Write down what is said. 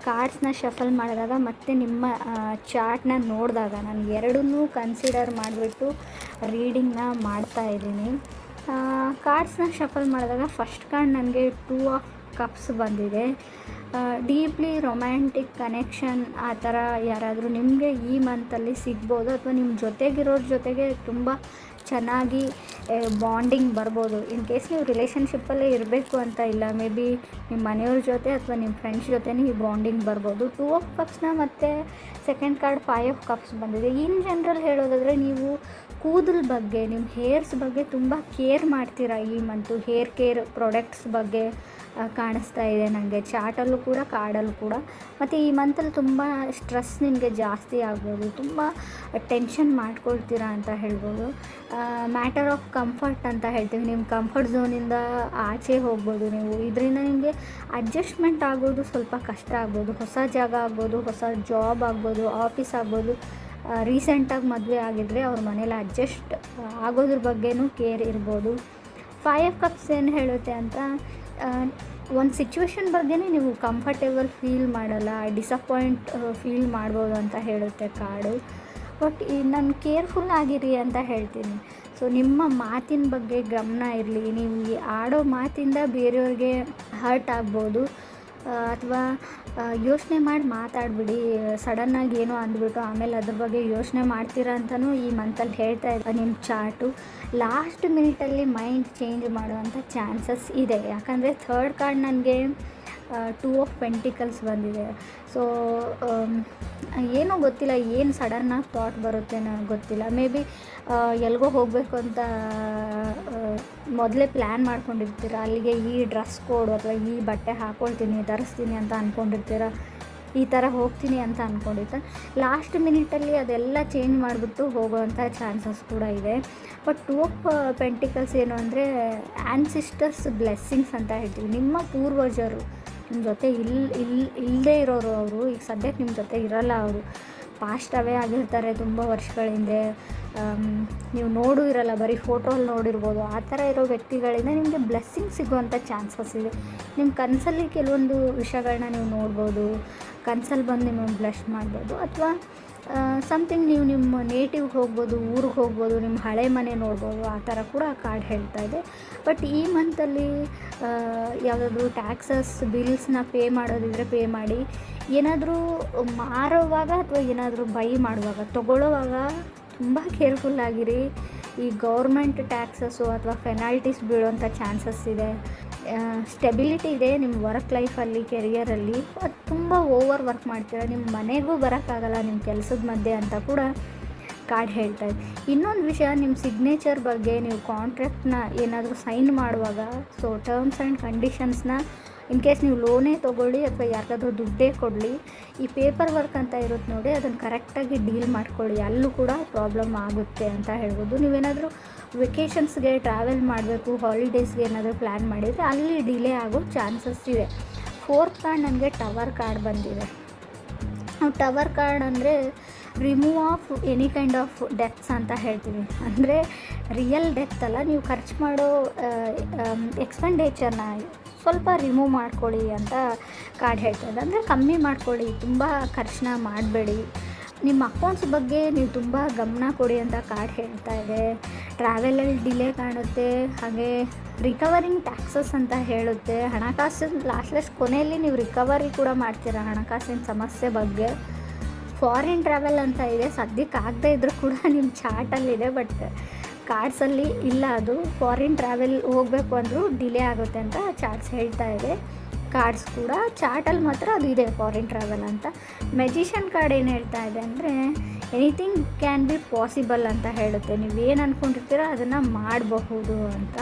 ಕಾರ್ಡ್ಸ್ನ shuffle ಮಾಡಿದಾಗ ಮತ್ತು ನಿಮ್ಮ ಚಾರ್ಟ್ನ ನೋಡಿದಾಗ ನಾನು ಎರಡನ್ನೂ ಕನ್ಸಿಡರ್ ಮಾಡಿಬಿಟ್ಟು ರೀಡಿಂಗ್ನ ಮಾಡ್ತಾಯಿದ್ದೀನಿ. ಕಾರ್ಡ್ಸ್ನ ಶಫಲ್ ಮಾಡಿದಾಗ ಫಸ್ಟ್ ಕಾರ್ಡ್ ನನಗೆ 2 ಆಫ್ ಕಪ್ಸ್ ಬಂದಿದೆ. ಡೀಪ್ಲಿ ರೊಮ್ಯಾಂಟಿಕ್ ಕನೆಕ್ಷನ್ ಆ ಥರ ಯಾರಾದರೂ ನಿಮಗೆ ಈ ಮಂತಲ್ಲಿ ಸಿಗ್ಬೋದು, ಅಥವಾ ನಿಮ್ಮ ಜೊತೆಗಿರೋರ ಜೊತೆಗೆ ತುಂಬ ಚೆನ್ನಾಗಿ ಬಾಂಡಿಂಗ್ ಬರ್ಬೋದು. ಇನ್ ಕೇಸ್ ನೀವು ರಿಲೇಷನ್ಶಿಪ್ಪಲ್ಲೇ ಇರಬೇಕು ಅಂತ ಇಲ್ಲ, ಮೇ ಬಿ ನಿಮ್ಮ ಮನೆಯವ್ರ ಜೊತೆ ಅಥವಾ ನಿಮ್ಮ ಫ್ರೆಂಡ್ಸ್ ಜೊತೆನೇ ಈ ಬಾಂಡಿಂಗ್ ಬರ್ಬೋದು. 2 ಆಫ್ ಕಪ್ಸ್ನ ಮತ್ತು ಸೆಕೆಂಡ್ ಕಾರ್ಡ್ 5 ಆಫ್ ಕಪ್ಸ್ ಬಂದಿದೆ. ಇನ್ ಜನರಲ್ ಹೇಳೋದಾದರೆ ನೀವು ಕೂದಲ ಬಗ್ಗೆ, ನಿಮ್ಮ ಹೇರ್ಸ್ ಬಗ್ಗೆ ತುಂಬ ಕೇರ್ ಮಾಡ್ತೀರಾ ಈ ಮಂತು. ಹೇರ್ ಕೇರ್ ಪ್ರಾಡಕ್ಟ್ಸ್ ಬಗ್ಗೆ ಕಾಣಿಸ್ತಾ ಇದೆ ನನಗೆ ಚಾರ್ಟಲ್ಲೂ ಕೂಡ, ಕಾರ್ಡಲ್ಲೂ ಕೂಡ. ಮತ್ತು ಈ ಮಂತಲ್ಲಿ ತುಂಬ ಸ್ಟ್ರೆಸ್ ನಿಮಗೆ ಜಾಸ್ತಿ ಆಗ್ಬೋದು, ತುಂಬ ಟೆನ್ಷನ್ ಮಾಡ್ಕೊಳ್ತೀರಾ ಅಂತ ಹೇಳ್ಬೋದು. ಮ್ಯಾಟರ್ ಆಫ್ ಕಂಫರ್ಟ್ ಅಂತ ಹೇಳ್ತೀವಿ. ನಿಮ್ಮ ಕಂಫರ್ಟ್ ಝೋನಿಂದ ಆಚೆ ಹೋಗ್ಬೋದು ನೀವು. ಇದರಿಂದ ನಿಮಗೆ ಅಡ್ಜಸ್ಟ್ಮೆಂಟ್ ಆಗೋದು ಸ್ವಲ್ಪ ಕಷ್ಟ ಆಗ್ಬೋದು. ಹೊಸ ಜಾಗ ಆಗ್ಬೋದು, ಹೊಸ ಜಾಬ್ ಆಗ್ಬೋದು, ಆಫೀಸ್ ಆಗ್ಬೋದು. ರೀಸೆಂಟಾಗಿ ಮದುವೆ ಆಗಿದ್ದರೆ ಅವ್ರ ಮನೇಲಿ ಅಡ್ಜಸ್ಟ್ ಆಗೋದ್ರ ಬಗ್ಗೆನೂ ಕೇರ್ ಇರ್ಬೋದು. 5 ಆಫ್ ಕಪ್ಸ್ ಏನು ಹೇಳುತ್ತೆ ಅಂತ, ಒಂದು ಸಿಚುವೇಶನ್ ಬಗ್ಗೆನೇ ನೀವು ಕಂಫರ್ಟೇಬಲ್ ಫೀಲ್ ಮಾಡಲ್ಲ, ಡಿಸಪಾಯಿಂಟ್ ಫೀಲ್ ಮಾಡ್ಬೋದು ಅಂತ ಹೇಳುತ್ತೆ ಕಾರ್ಡು. ಬಟ್ ನಾನು ಕೇರ್ಫುಲ್ ಆಗಿರಿ ಅಂತ ಹೇಳ್ತೀನಿ. ಸೊ ನಿಮ್ಮ ಮಾತಿನ ಬಗ್ಗೆ ಗಮನ ಇರಲಿ. ನೀವು ಆಡೋ ಮಾತಿಂದ ಬೇರೆಯವ್ರಿಗೆ ಹರ್ಟ್ ಆಗ್ಬೋದು, ಅಥವಾ ಯೋಚನೆ ಮಾಡಿ ಮಾತಾಡಿಬಿಡಿ. ಸಡನ್ನಾಗಿ ಏನೋ ಅಂದ್ಬಿಟ್ಟು ಆಮೇಲೆ ಅದ್ರ ಬಗ್ಗೆ ಯೋಚನೆ ಮಾಡ್ತೀರಾ ಅಂತಲೂ ಈ ಮಂತಲ್ಲಿ ಹೇಳ್ತಾ ಇದೆ ನಿಮ್ಮ ಚಾರ್ಟು. ಲಾಸ್ಟ್ ಮಿನಿಟಲ್ಲಿ ಮೈಂಡ್ ಚೇಂಜ್ ಮಾಡುವಂಥ ಚಾನ್ಸಸ್ ಇದೆ. ಯಾಕಂದರೆ ಥರ್ಡ್ ಕಾರ್ಡ್ ನನಗೆ 2 ಆಫ್ ಪೆಂಟಿಕಲ್ಸ್ ಬಂದಿದೆ. ಸೊ ಏನೋ ಗೊತ್ತಿಲ್ಲ, ಏನು ಸಡನ್ನಾಗಿ ಥಾಟ್ ಬರುತ್ತೆ ನನಗೆ ಗೊತ್ತಿಲ್ಲ. ಮೇ ಬಿ ಎಲ್ಲಿಗೋ ಹೋಗಬೇಕು ಅಂತ ಮೊದಲೇ ಪ್ಲ್ಯಾನ್ ಮಾಡ್ಕೊಂಡಿರ್ತೀರ. ಅಲ್ಲಿಗೆ ಈ ಡ್ರೆಸ್ ಕೋಡು ಅಥವಾ ಈ ಬಟ್ಟೆ ಹಾಕ್ಕೊಳ್ತೀನಿ, ಧರಿಸ್ತೀನಿ ಅಂತ ಅಂದ್ಕೊಂಡಿರ್ತೀರ. ಈ ಥರ ಹೋಗ್ತೀನಿ ಅಂತ ಅಂದ್ಕೊಂಡಿರ್ತಾರೆ. ಲಾಸ್ಟ್ ಮಿನಿಟಲ್ಲಿ ಅದೆಲ್ಲ ಚೇಂಜ್ ಮಾಡಿಬಿಟ್ಟು ಹೋಗೋವಂಥ ಚಾನ್ಸಸ್ ಕೂಡ ಇದೆ. ಬಟ್ 2 ಆಫ್ ಪೆಂಟಿಕಲ್ಸ್ ಏನು ಅಂದರೆ ಆ್ಯನ್ಸಿಸ್ಟರ್ಸ್ ಬ್ಲೆಸ್ಸಿಂಗ್ಸ್ ಅಂತ ಹೇಳ್ತೀವಿ. ನಿಮ್ಮ ಪೂರ್ವಜರು ನಿಮ್ಮ ಜೊತೆ ಇಲ್ಲದೇ ಇರೋರು, ಅವರು ಈಗ ಸದ್ಯಕ್ಕೆ ನಿಮ್ಮ ಜೊತೆ ಇರೋಲ್ಲ, ಅವರು ಪಾಸ್ಟ್ ಅವೇ ಆಗಿರ್ತಾರೆ ತುಂಬ ವರ್ಷಗಳ ಹಿಂದೆ. ನೀವು ನೋಡೂ ಇರಲ್ಲ, ಬರೀ ಫೋಟೋಲ್ಲಿ ನೋಡಿರ್ಬೋದು. ಆ ಥರ ಇರೋ ವ್ಯಕ್ತಿಗಳಿಂದ ನಿಮಗೆ ಬ್ಲೆಸ್ಸಿಂಗ್ ಸಿಗುವಂಥ ಚಾನ್ಸಸ್ ಇದೆ. ನಿಮ್ಮ ಕನಸಲ್ಲಿ ಕೆಲವೊಂದು ವಿಷಯಗಳನ್ನ ನೀವು ನೋಡ್ಬೋದು, ಕನಸಲ್ಲಿ ಬಂದು ನಿಮಗೆ ಬ್ಲೆಸ್ ಮಾಡ್ಬೋದು. ಅಥವಾ ಸಮಥಿಂಗ್ ನೀವು ನಿಮ್ಮ ನೇಟಿವ್ಗೆ ಹೋಗ್ಬೋದು, ಊರಿಗೆ ಹೋಗ್ಬೋದು, ನಿಮ್ಮ ಹಳೆ ಮನೆ ನೋಡ್ಬೋದು. ಆ ಥರ ಕೂಡ ಕಾರ್ಡ್ ಹೇಳ್ತಾ ಇದೆ. ಬಟ್ ಈ ಮಂತಲ್ಲಿ ಯಾವುದಾದ್ರೂ ಟ್ಯಾಕ್ಸಸ್ ಬಿಲ್ಸ್ನ ಪೇ ಮಾಡೋದಿದ್ರೆ ಪೇ ಮಾಡಿ. ಏನಾದರೂ ಮಾರುವಾಗ ಅಥವಾ ಏನಾದರೂ ಬೈ ಮಾಡುವಾಗ, ತೊಗೊಳ್ಳೋವಾಗ ತುಂಬ ಕೇರ್ಫುಲ್ಲಾಗಿರಿ. ಈ ಗೌರ್ಮೆಂಟ್ ಟ್ಯಾಕ್ಸಸ್ಸು ಅಥವಾ ಪೆನಾಲ್ಟೀಸ್ ಬೀಳೋಂಥ ಚಾನ್ಸಸ್ ಇದೆ. ಸ್ಟೆಬಿಲಿಟಿ ಇದೆ ನಿಮ್ಮ ವರ್ಕ್ ಲೈಫಲ್ಲಿ, ಕೆರಿಯರಲ್ಲಿ. ಅದು ತುಂಬ ಓವರ್ ವರ್ಕ್ ಮಾಡ್ತೀರಾ, ನಿಮ್ಮ ಮನೆಗೂ ಬರೋಕ್ಕಾಗಲ್ಲ ನಿಮ್ಮ ಕೆಲಸದ ಮಧ್ಯೆ ಅಂತ ಕೂಡ ಕಾರ್ಡ್ ಹೇಳ್ತಾ ಇದೆ. ಇನ್ನೊಂದು ವಿಷಯ, ನಿಮ್ಮ ಸಿಗ್ನೇಚರ್ ಬಗ್ಗೆ, ನೀವು ಕಾಂಟ್ರಾಕ್ಟ್ನ ಏನಾದರೂ ಸೈನ್ ಮಾಡುವಾಗ, ಸೊ ಟರ್ಮ್ಸ್ ಆ್ಯಂಡ್ ಕಂಡೀಷನ್ಸ್ನ ಇನ್ ಕೇಸ್ ನೀವು ಲೋನೇ ತೊಗೊಳ್ಳಿ ಅಥವಾ ಯಾರಿಗಾದ್ರೂ ದುಡ್ಡೇ ಕೊಡಲಿ, ಈ ಪೇಪರ್ ವರ್ಕ್ ಅಂತ ಇರುತ್ತೆ ನೋಡಿ, ಅದನ್ನು ಕರೆಕ್ಟಾಗಿ ಡೀಲ್ ಮಾಡ್ಕೊಳ್ಳಿ. ಅಲ್ಲೂ ಕೂಡ ಪ್ರಾಬ್ಲಮ್ ಆಗುತ್ತೆ ಅಂತ ಹೇಳ್ಬೋದು. ನೀವೇನಾದರೂ ವೆಕೇಷನ್ಸ್ಗೆ ಟ್ರಾವೆಲ್ ಮಾಡಬೇಕು, ಹಾಲಿಡೇಸ್ಗೆ ಏನಾದರೂ ಪ್ಲ್ಯಾನ್ ಮಾಡಿದರೆ ಅಲ್ಲಿ ಡಿಲೇ ಆಗೋ ಚಾನ್ಸಸ್ ಇದೆ. 4th ಕಾರ್ಡ್ ನನಗೆ ಟವರ್ ಕಾರ್ಡ್ ಬಂದಿದೆ. ಟವರ್ ಕಾರ್ಡ್ ಅಂದರೆ remove of any kind of deaths ಅಂತ ಹೇಳ್ತೀವಿ. ಅಂದರೆ ರಿಯಲ್ ಡೆತ್ ಅಲ್ಲ, ನೀವು ಖರ್ಚು ಮಾಡೋ ಎಕ್ಸ್ಪೆಂಡಿಚರ್ನ ಸ್ವಲ್ಪ ರಿಮೂವ್ ಮಾಡ್ಕೊಳ್ಳಿ ಅಂತ ಕಾರ್ಡ್ ಹೇಳ್ತಾಯಿದೆ. ಅಂದರೆ ಕಮ್ಮಿ ಮಾಡ್ಕೊಳ್ಳಿ, ತುಂಬ ಖರ್ಚನ್ನ ಮಾಡಬೇಡಿ. ನಿಮ್ಮ ಅಕೌಂಟ್ಸ್ ಬಗ್ಗೆ ನೀವು ತುಂಬ ಗಮನ ಕೊಡಿ ಅಂತ ಕಾರ್ಡ್ ಹೇಳ್ತಾ ಇದೆ. ಟ್ರಾವೆಲಲ್ಲಿ ಡಿಲೇ ಕಾಣುತ್ತೆ, ಹಾಗೆ ರಿಕವರಿಂಗ್ ಟ್ಯಾಕ್ಸಸ್ ಅಂತ ಹೇಳುತ್ತೆ. ಹಣಕಾಸಿನ ಲಾಸ್ಟ್ ಕೊನೆಯಲ್ಲಿ ನೀವು ರಿಕವರಿ ಕೂಡ ಮಾಡ್ತೀರಾ ಹಣಕಾಸಿನ ಸಮಸ್ಯೆ ಬಗ್ಗೆ. ಫಾರಿನ್ ಟ್ರಾವೆಲ್ ಅಂತ ಇದೆ, ಸದ್ಯಕ್ಕೆ ಆಗದೇ ಇದ್ರೂ ಕೂಡ ನಿಮ್ಮ ಚಾರ್ಟಲ್ಲಿದೆ, ಬಟ್ ಕಾರ್ಡ್ಸಲ್ಲಿ ಇಲ್ಲ. ಅದು ಫಾರಿನ್ ಟ್ರಾವೆಲ್ ಹೋಗಬೇಕು ಅಂದರೂ ಡಿಲೇ ಆಗುತ್ತೆ ಅಂತ ಚಾರ್ಟ್ಸ್ ಹೇಳ್ತಾ ಇದೆ. ಕಾರ್ಡ್ಸ್ ಕೂಡ ಚಾರ್ಟಲ್ಲಿ ಮಾತ್ರ ಅದು ಇದೆ, ಫಾರಿನ್ ಟ್ರಾವೆಲ್ ಅಂತ. ಮೆಜಿಷಿಯನ್ ಕಾರ್ಡ್ ಏನು ಹೇಳ್ತಾ ಇದೆ ಅಂದರೆ ಎನಿಥಿಂಗ್ ಕ್ಯಾನ್ ಬಿ ಪಾಸಿಬಲ್ ಅಂತ ಹೇಳುತ್ತೆ. ನೀವೇನು ಅಂದ್ಕೊಂಡಿರ್ತೀರೋ ಅದನ್ನು ಮಾಡಬಹುದು ಅಂತ.